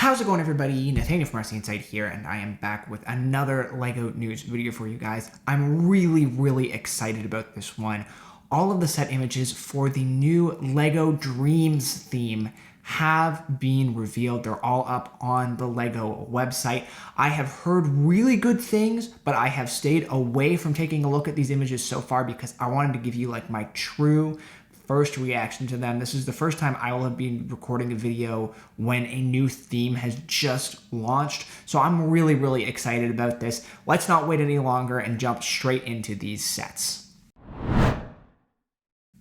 How's it going, everybody? Nathaniel from RCInsight here, and I am back with another LEGO news video for you guys. I'm really excited about this one. All of the set images for the new LEGO Dreamzzz theme have been revealed. They're all up on the LEGO website. I have heard really good things, but I have stayed away from taking a look at these images so far because I wanted to give you like my true first reaction to them. This is the first time I will have been recording a video when a new theme has just launched. So I'm really excited about this. Let's not wait any longer and jump straight into these sets.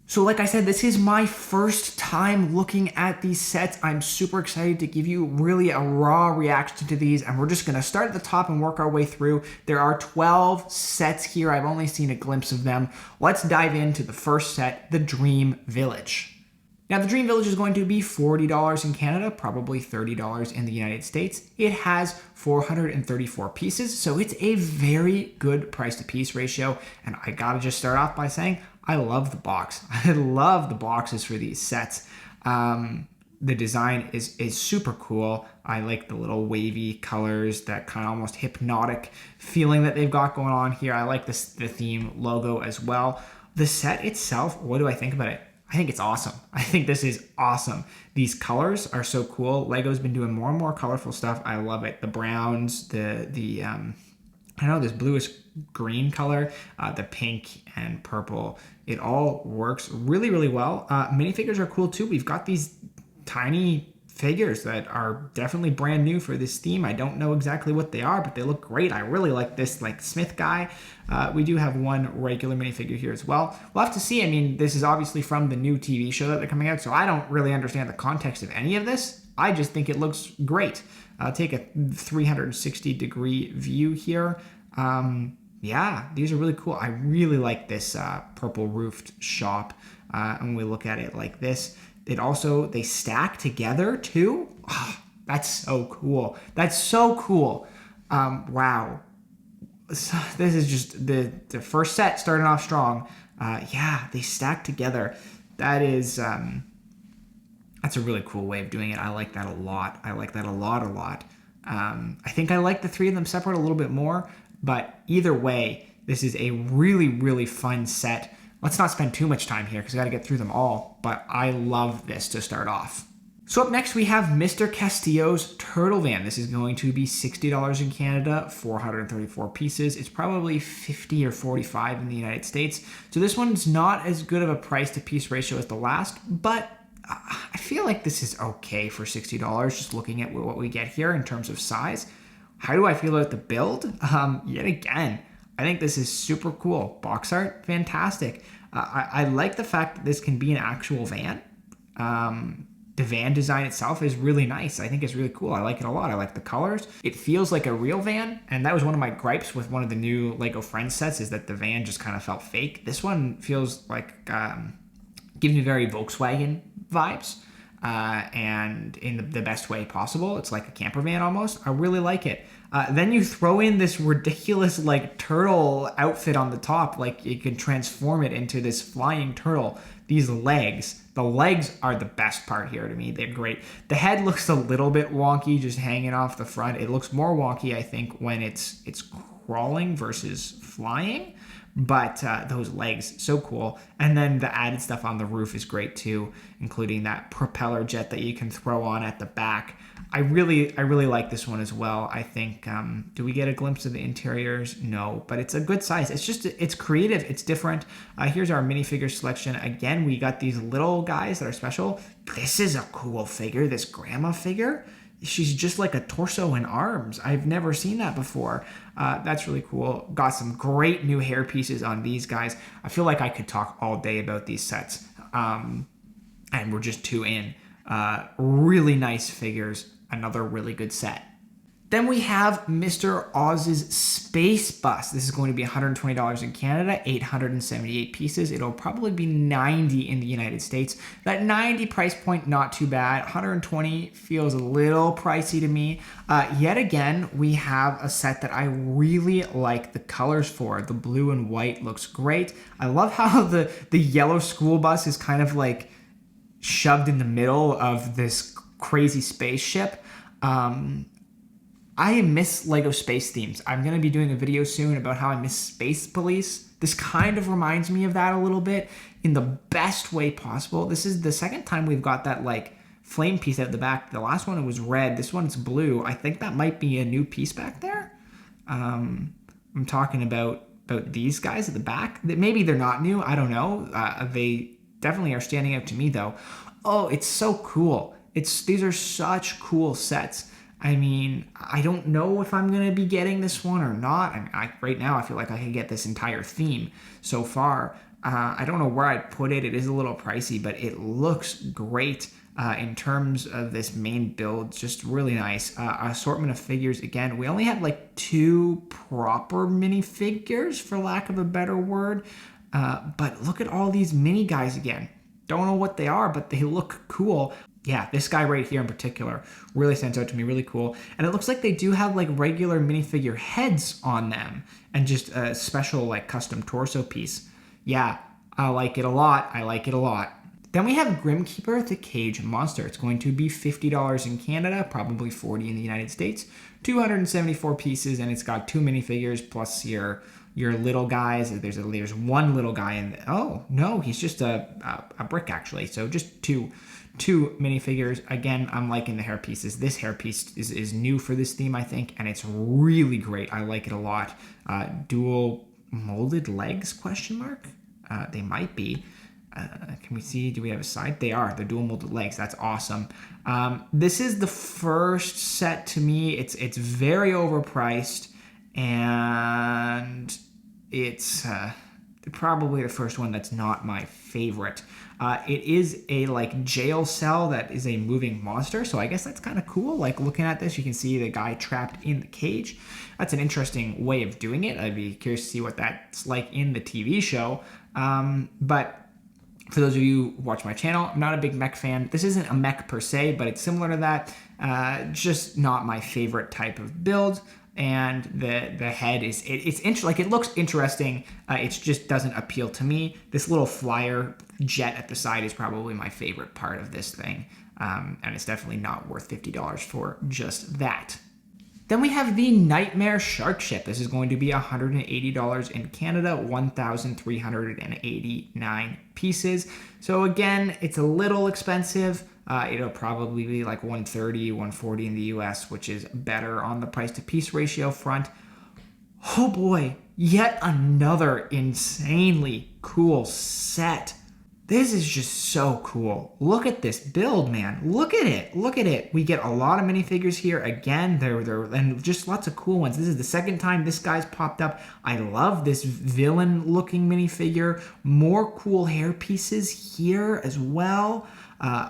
So like I said, this is my first time looking at these sets. I'm super excited to give you really a raw reaction to these, and we're just gonna start at the top and work our way through. There are 12 sets here. I've only seen a glimpse of them. Let's dive into the first set, the Dream Village. Now, the Dream Village is going to be $40 in Canada, probably $30 in the United States. It has 434 pieces, so it's a very good price to piece ratio. And I gotta just start off by saying, I love the box. I love the boxes for these sets. The design is super cool. I like the little wavy colors, that kind of almost hypnotic feeling that they've got going on here. I like the theme logo as well. The set itself, what do I think about it? I think it's awesome. I think this is awesome. These colors are so cool. LEGO's been doing more and more colorful stuff. I love it. The browns, I know this bluish green color, the pink and purple, it all works really well. Minifigures are cool too. We've got these tiny figures that are definitely brand new for this theme. I don't know exactly what they are, but they look great. I really like this like Smith guy. We do have one regular minifigure here as well. We'll have to see. I mean, this is obviously from the new TV show that they're coming out, so I don't really understand the context of any of this. I just think it looks great. I'll take a 360-degree view here. Yeah, these are really cool. I really like this purple roofed shop. And when we look at it like this, they stack together too. Oh, that's so cool. That's so cool. Wow. So this is just the first set starting off strong. Yeah, they stack together. That is, that's a really cool way of doing it. I like that a lot. I like that a lot. I think I like the three of them separate a little bit more, but either way, this is a really fun set. Let's not spend too much time here because I got to get through them all, but I love this to start off. So up next, we have Mr. Castillo's Turtle Van. This is going to be $60 in Canada, 434 pieces. It's probably 50 or 45 in the United States. So this one's not as good of a price to piece ratio as the last, but I feel like this is okay for $60, just looking at what we get here in terms of size. How do I feel about the build? Yet again, I think this is super cool. Box art, fantastic. I like the fact that this can be an actual van. The van design itself is really nice. I think it's really cool. I like it a lot. I like the colors. It feels like a real van, and that was one of my gripes with one of the new LEGO Friends sets, is that the van just kind of felt fake. This one feels like, gives me very Volkswagen vibes. And in the best way possible. It's like a camper van almost. I really like it. Then you throw in this ridiculous like turtle outfit on the top, like you can transform it into this flying turtle. These legs, the legs are the best part here to me. They're great. The head looks a little bit wonky just hanging off the front. It looks more wonky, I think, when it's crawling versus flying. But those legs, so cool. And then the added stuff on the roof is great too, including that propeller jet that you can throw on at the back. I really like this one as well. I think, do we get a glimpse of the interiors? No, but it's a good size. It's creative, it's different. Here's our minifigure selection. Again, we got these little guys that are special. This is a cool figure, this grandma figure. She's just like a torso and arms. I've never seen that before. That's really cool. Got some great new hair pieces on these guys. I feel like I could talk all day about these sets. And we're just two in. Really nice figures. Another really good set. Then we have Mr. Oz's Space Bus. This is going to be $120 in Canada, 878 pieces. It'll probably be $90 in the United States. That $90 price point, not too bad. $120 feels a little pricey to me. Yet again, we have a set that I really like the colors for. The blue and white looks great. I love how the yellow school bus is kind of like shoved in the middle of this crazy spaceship. I miss Lego space themes. I'm going to be doing a video soon about how I miss Space Police. This kind of reminds me of that a little bit in the best way possible. This is the second time we've got that like flame piece out the back. The last one it was red. This one's blue. I think that might be a new piece back there. I'm talking about these guys at the back. Maybe they're not new. I don't know. They definitely are standing out to me though. Oh, it's so cool. These are such cool sets. I mean, I don't know if I'm going to be getting this one or not. Right now, I feel like I could get this entire theme so far. I don't know where I'd put it. It is a little pricey, but it looks great in terms of this main build. Just really nice. Assortment of figures. Again, we only have like 2 proper minifigures, for lack of a better word. But look at all these mini guys again. Don't know what they are, but they look cool. Yeah, this guy right here in particular really stands out to me, really cool. And it looks like they do have like regular minifigure heads on them and just a special like custom torso piece. Yeah, I like it a lot. I like it a lot. Then we have Grimkeeper, the Cage Monster. It's going to be $50 in Canada, probably $40 in the United States. 274 pieces, and it's got 2 minifigures plus your little guys. There's one little guy in. Oh no, he's just a brick actually. So just two minifigures. Again, I'm liking the hair pieces. This hair piece is new for this theme, I think, and it's really great. I like it a lot. Dual molded legs? Question mark. They might be. Can we see? Do we have a side? They are. They're dual molded legs. That's awesome. This is the first set to me. It's very overpriced, and it's probably the first one that's not my favorite. It is a like jail cell that is a moving monster, so I guess that's kind of cool. Like looking at this, you can see the guy trapped in the cage. That's an interesting way of doing it. I'd be curious to see what that's like in the TV show. But for those of you who watch my channel, I'm not a big mech fan. This isn't a mech per se, but it's similar to that. Just not my favorite type of build. And the head is like it looks interesting. It just doesn't appeal to me. This little flyer jet at the side is probably my favorite part of this thing, and it's definitely not worth $50 for just that. Then we have the Nightmare Shark Ship. This is going to be $180 in Canada, 1,389 pieces. So again, it's a little expensive. It'll probably be like $130, $140 in the US, which is better on the price to piece ratio front. Oh boy, yet another insanely cool set. This is just so cool. Look at this build, man. Look at it. Look at it. We get a lot of minifigures here. Again, they're and just lots of cool ones. This is the second time this guy's popped up. I love this villain-looking minifigure. More cool hair pieces here as well.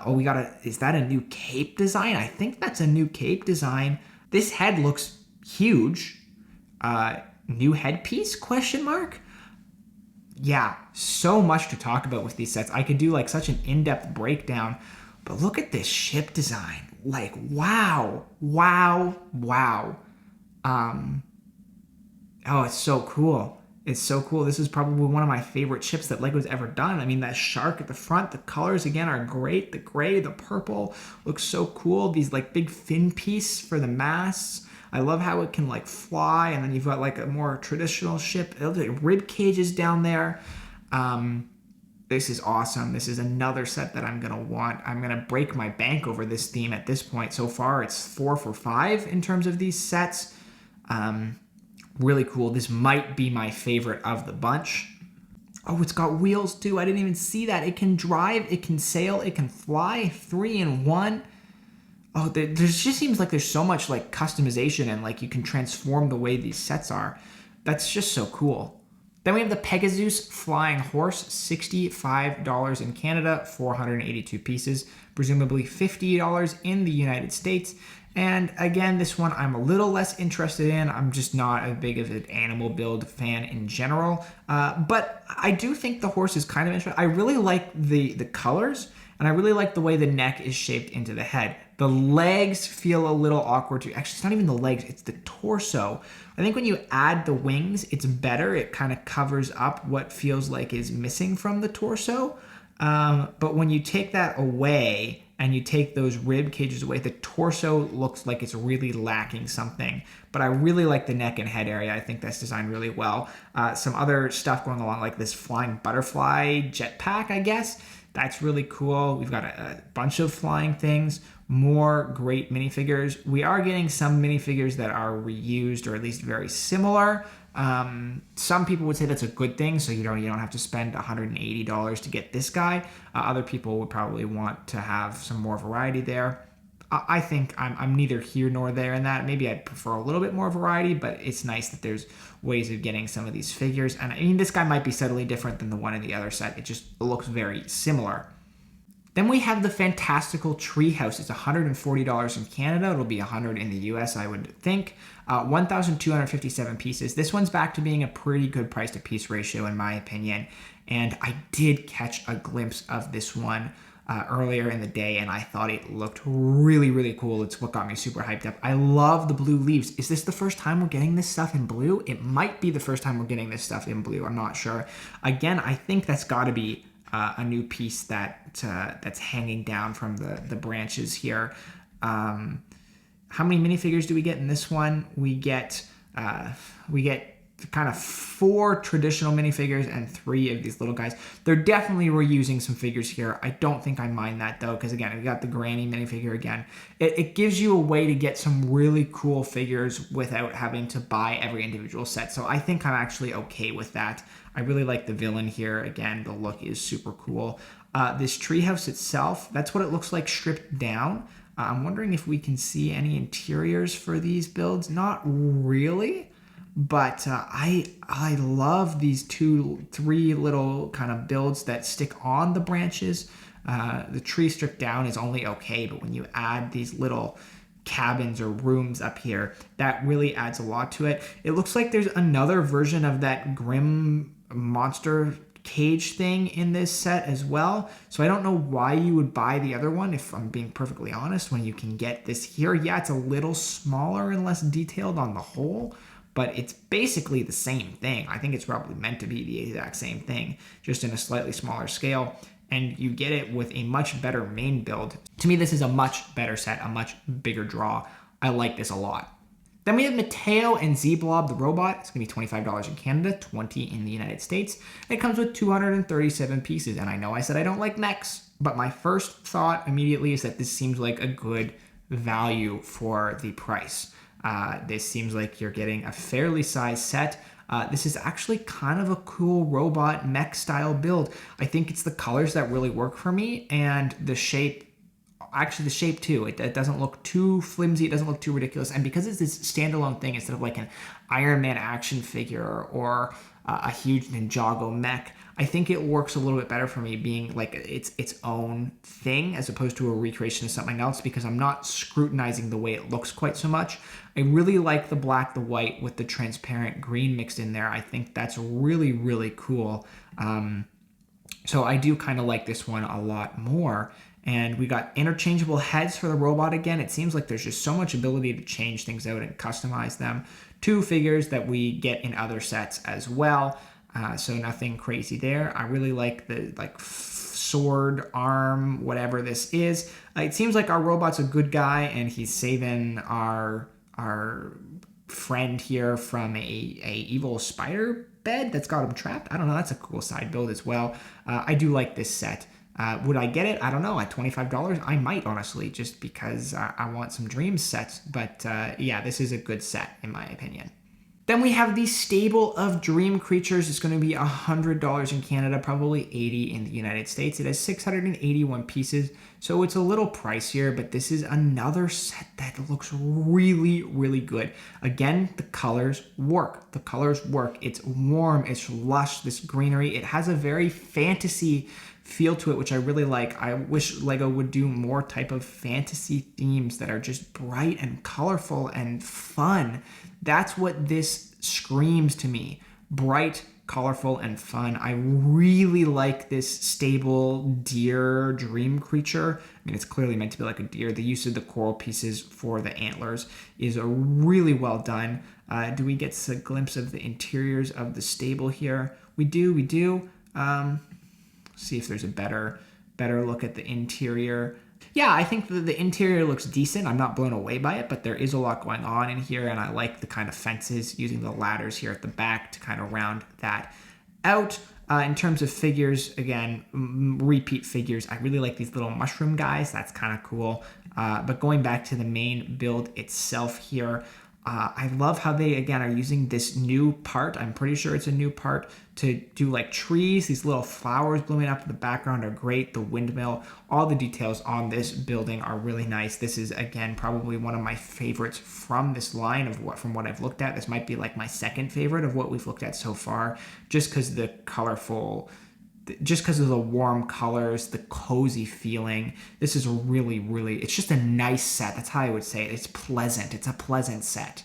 We got is that a new cape design? I think that's a new cape design. This head looks huge. New headpiece, question mark? Yeah, so much to talk about with these sets. I could do like such an in-depth breakdown, but look at this ship design. Like, wow, wow, wow. Oh, it's so cool. It's so cool. This is probably one of my favorite ships that Lego's ever done. I mean, that shark at the front, the colors again are great. The gray, the purple looks so cool. These like big fin piece for the masts. I love how it can like fly, and then you've got like a more traditional ship. Rib cages down there. This is awesome. This is another set that I'm gonna want. I'm gonna break my bank over this theme at this point. So far, it's 4 for 5 in terms of these sets. Really cool. This might be my favorite of the bunch. Oh, it's got wheels too. I didn't even see that. It can drive, it can sail, it can fly. 3 in 1. Oh, there just seems like there's so much like customization, and like you can transform the way these sets are. That's just so cool. Then we have the Pegasus Flying Horse, $65 in Canada, 482 pieces, presumably $50 in the United States. And again, this one I'm a little less interested in. I'm just not as big of an animal build fan in general. But I do think the horse is kind of interesting. I really like the colors, and I really like the way the neck is shaped into the head. The legs feel a little awkward too. Actually, it's not even the legs, it's the torso. I think when you add the wings, it's better. It kind of covers up what feels like is missing from the torso. But when you take that away, and you take those rib cages away, the torso looks like it's really lacking something. But I really like the neck and head area. I think that's designed really well. Some other stuff going along, like this flying butterfly jetpack, I guess. That's really cool. We've got a bunch of flying things, more great minifigures. We are getting some minifigures that are reused or at least very similar. Some people would say that's a good thing, so you don't have to spend $180 to get this guy. Other people would probably want to have some more variety there. I think I'm neither here nor there in that. Maybe I'd prefer a little bit more variety, but it's nice that there's ways of getting some of these figures. And I mean, this guy might be subtly different than the one in the other set. It just looks very similar. Then we have the fantastical Treehouse. It's $140 in Canada. It'll be $100 in the US, I would think. 1,257 pieces. This one's back to being a pretty good price to piece ratio in my opinion. And I did catch a glimpse of this one earlier in the day, and I thought it looked really, really cool. It's what got me super hyped up. I love the blue leaves. Is this the first time we're getting this stuff in blue? It might be the first time we're getting this stuff in blue. I'm not sure. Again, I think that's got to be a new piece that's hanging down from the branches here. How many minifigures do we get in this one? We get kind of 4 traditional minifigures and 3 of these little guys. They're definitely reusing some figures here. I don't think I mind that though, because again, we got the granny minifigure again. It gives you a way to get some really cool figures without having to buy every individual set. So I think I'm actually okay with that. I really like the villain here. Again, the look is super cool. This treehouse itself, that's what it looks like stripped down. I'm wondering if we can see any interiors for these builds. Not really. But I love these 3 little kind of builds that stick on the branches. The tree stripped down is only okay, but when you add these little cabins or rooms up here, that really adds a lot to it. It looks like there's another version of that Grim monster cage thing in this set as well. So I don't know why you would buy the other one, if I'm being perfectly honest, when you can get this here. Yeah, it's a little smaller and less detailed on the whole, but it's basically the same thing. I think it's probably meant to be the exact same thing, just in a slightly smaller scale. And you get it with a much better main build. To me, this is a much better set, a much bigger draw. I like this a lot. Then we have Mateo and Z-Blob the robot. It's gonna be $25 in Canada, $20 in the United States. It comes with 237 pieces. And I know I said I don't like mechs, but my first thought immediately is that this seems like a good value for the price. This seems like you're getting a fairly sized set. This is actually kind of a cool robot mech style build. I think it's the colors that really work for me, and the shape. Actually, the shape too. It doesn't look too flimsy. It doesn't look too ridiculous. And because it's this standalone thing instead of like an Iron Man action figure or a huge Ninjago mech, I think it works a little bit better for me being like its own thing as opposed to a recreation of something else, because I'm not scrutinizing the way it looks quite so much. I really like the black, the white with the transparent green mixed in there. I think that's really, really cool. So I do kind of like this one a lot more. And we got interchangeable heads for the robot again. It seems like there's just so much ability to change things out and customize them. 2 figures that we get in other sets as well. So nothing crazy there. I really like the sword, arm, whatever this is. It seems like our robot's a good guy and he's saving our friend here from a evil spider bed that's got him trapped. I don't know. That's a cool side build as well. I do like this set. Would I get it? I don't know. At $25, I might, honestly, just because I want some Dreamzzz sets. But yeah, this is a good set, in my opinion. Then we have the stable of dream creatures. It's going to be $100 in Canada, probably $80 in the United States. It has 681 pieces, so it's a little pricier, but this is another set that looks really, really good. Again, the colors work. The colors work. It's warm. It's lush, this greenery. It has a very fantasy feel to it, which I really like. I wish Lego would do more type of fantasy themes that are just bright and colorful and fun. That's what this screams to me. Bright, colorful, and fun. I really like this stable deer dream creature. I mean, it's clearly meant to be like a deer. The use of the coral pieces for the antlers is really well done. Do we get a glimpse of the interiors of the stable here? We do. See if there's a better look at the interior. Yeah, I think the interior looks decent. I'm not blown away by it, but there is a lot going on in here, and I like the kind of fences, using the ladders here at the back to kind of round that out. In terms of figures, again, repeat figures. I really like these little mushroom guys. That's kind of cool. But going back to the main build itself here, I love how they, again, are using this new part. I'm pretty sure it's a new part to do like trees. These little flowers blooming up in the background are great. The windmill, all the details on this building are really nice. This is, again, probably one of my favorites from this line from what I've looked at. This might be like my second favorite of what we've looked at so far, just because the colorful, just because of the warm colors, the cozy feeling. This is really, really, it's just a nice set. That's how I would say it. It's pleasant. It's a pleasant set.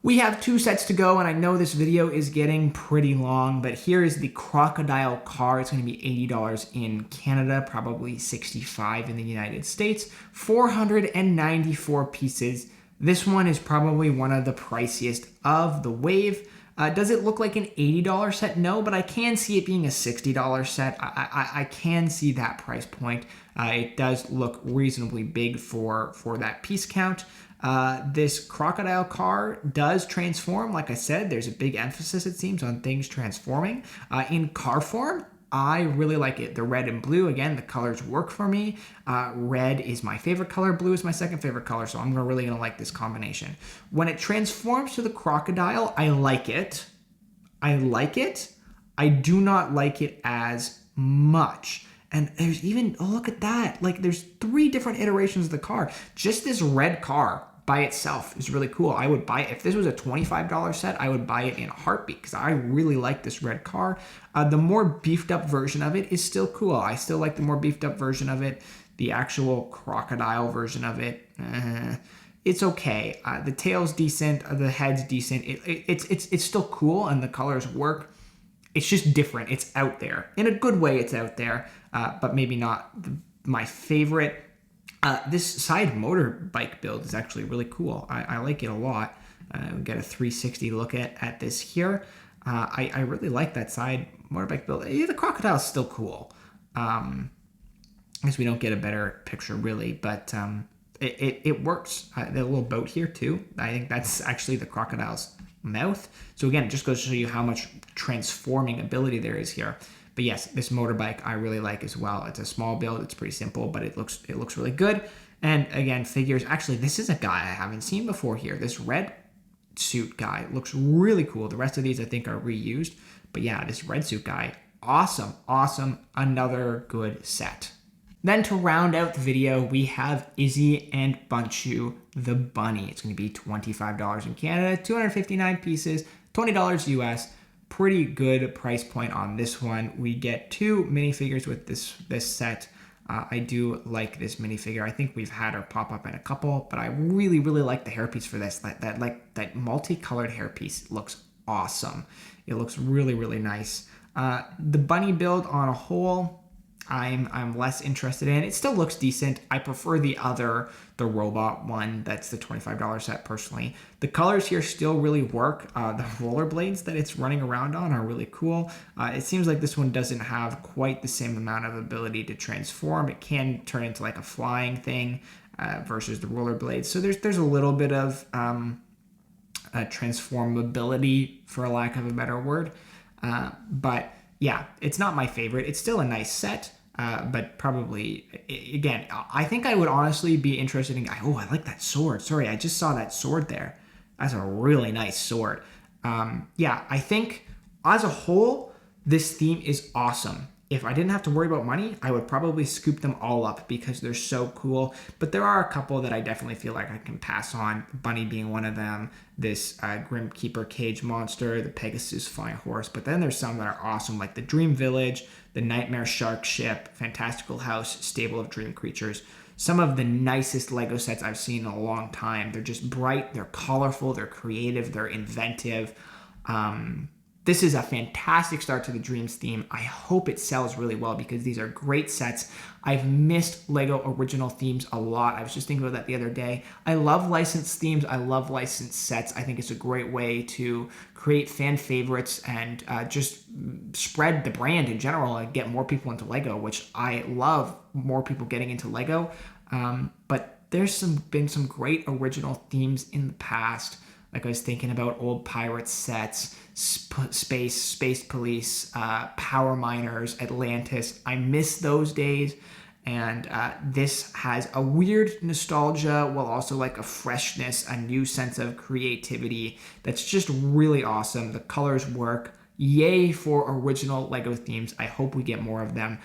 We have 2 sets to go, and I know this video is getting pretty long, but here is the crocodile car. It's going to be $80 in Canada, probably $65 in the United States. 494 pieces. This one is probably one of the priciest of the wave. Does it look like an $80 set? No, but I can see it being a $60 set. I can see that price point. It does look reasonably big for that piece count. This crocodile car does transform. Like I said, there's a big emphasis, it seems, on things transforming. In car form, I really like it. The red and blue, again, the colors work for me. Red is my favorite color. Blue is my second favorite color, so I'm really going to like this combination. When it transforms to the crocodile, I like it. I like it. I do not like it as much. And there's even, oh, look at that. Like, there's 3 different iterations of the car. Just this red car by itself is really cool. I would buy it. If this was a $25 set, I would buy it in a heartbeat because I really like this red car. The more beefed up version of it is still cool. I still like the more beefed up version of it. The actual crocodile version of it, it's okay. The tail's decent. The head's decent. It's still cool, and the colors work. It's just different. It's out there. In a good way, it's out there, but maybe not my favorite. This side motorbike build is actually really cool. I like it a lot. We get a 360 look at this here. I really like that side motorbike build. Yeah, the crocodile's still cool. I guess we don't get a better picture really, but it works. The little boat here too. I think that's actually the crocodile's mouth. So again, it just goes to show you how much transforming ability there is here. But yes, this motorbike I really like as well. It's a small build. It's pretty simple, but it looks really good. And again, figures. Actually, this is a guy I haven't seen before here. This red suit guy looks really cool. The rest of these I think are reused. But yeah, this red suit guy, awesome, awesome. Another good set. Then to round out the video, we have Izzy and Bunchu the bunny. It's going to be $25 in Canada, 259 pieces, $20 US. Pretty good price point on this one. We get 2 minifigures with this set. I do like this minifigure. I think we've had her pop up in a couple, but I really, really like the hairpiece for this. That multicolored hairpiece looks awesome. It looks really, really nice. The bunny build on a whole, I'm less interested in. It still looks decent. I prefer the robot one. That's the $25 set personally. The colors here still really work. The rollerblades that it's running around on are really cool. It seems like this one doesn't have quite the same amount of ability to transform. It can turn into like a flying thing versus the rollerblades. So there's a little bit of transformability, for lack of a better word. But yeah, it's not my favorite. It's still a nice set. But probably, again, I think I would honestly be interested in, oh, I like that sword. Sorry, I just saw that sword there. That's a really nice sword. Yeah, I think as a whole, this theme is awesome. If I didn't have to worry about money, I would probably scoop them all up because they're so cool. But there are a couple that I definitely feel like I can pass on. Bunny being one of them, this Grim Keeper cage monster, the Pegasus flying horse. But then there's some that are awesome, like the Dream Village, the Nightmare Shark Ship, Fantastical House, Stable of Dream Creatures. Some of the nicest Lego sets I've seen in a long time. They're just bright, they're colorful, they're creative, they're inventive. This is a fantastic start to the Dreamzzz theme. I hope it sells really well because these are great sets. I've missed Lego original themes a lot. I was just thinking about that the other day. I love licensed themes. I love licensed sets. I think it's a great way to create fan favorites and just spread the brand in general and get more people into Lego, which I love more people getting into Lego. But there's been some great original themes in the past. Like I was thinking about old pirate sets, Space Police, Power Miners, Atlantis. I miss those days. And this has a weird nostalgia while also like a freshness, a new sense of creativity that's just really awesome. The colors work. Yay for original LEGO themes. I hope we get more of them.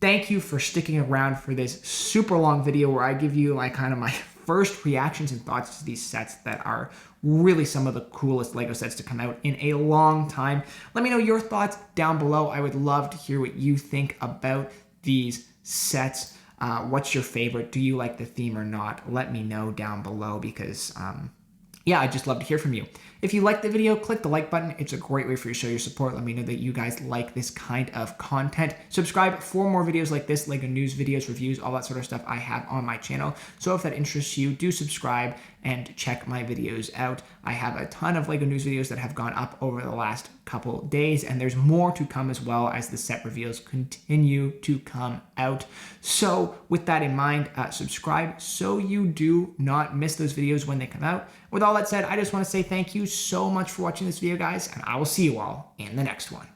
Thank you for sticking around for this super long video where I give you like kind of my first reactions and thoughts to these sets that are really some of the coolest LEGO sets to come out in a long time. Let me know your thoughts down below. I would love to hear what you think about these sets. What's your favorite? Do you like the theme or not? Let me know down below because yeah, I'd just love to hear from you. If you liked the video, click the like button. It's a great way for you to show your support. Let me know that you guys like this kind of content. Subscribe for more videos like this, LEGO news videos, reviews, all that sort of stuff I have on my channel. So if that interests you, do subscribe and check my videos out. I have a ton of LEGO news videos that have gone up over the last couple days, and there's more to come as well as the set reveals continue to come out. So with that in mind, subscribe so you do not miss those videos when they come out. With all that said, I just want to say thank you so much for watching this video, guys, and I will see you all in the next one.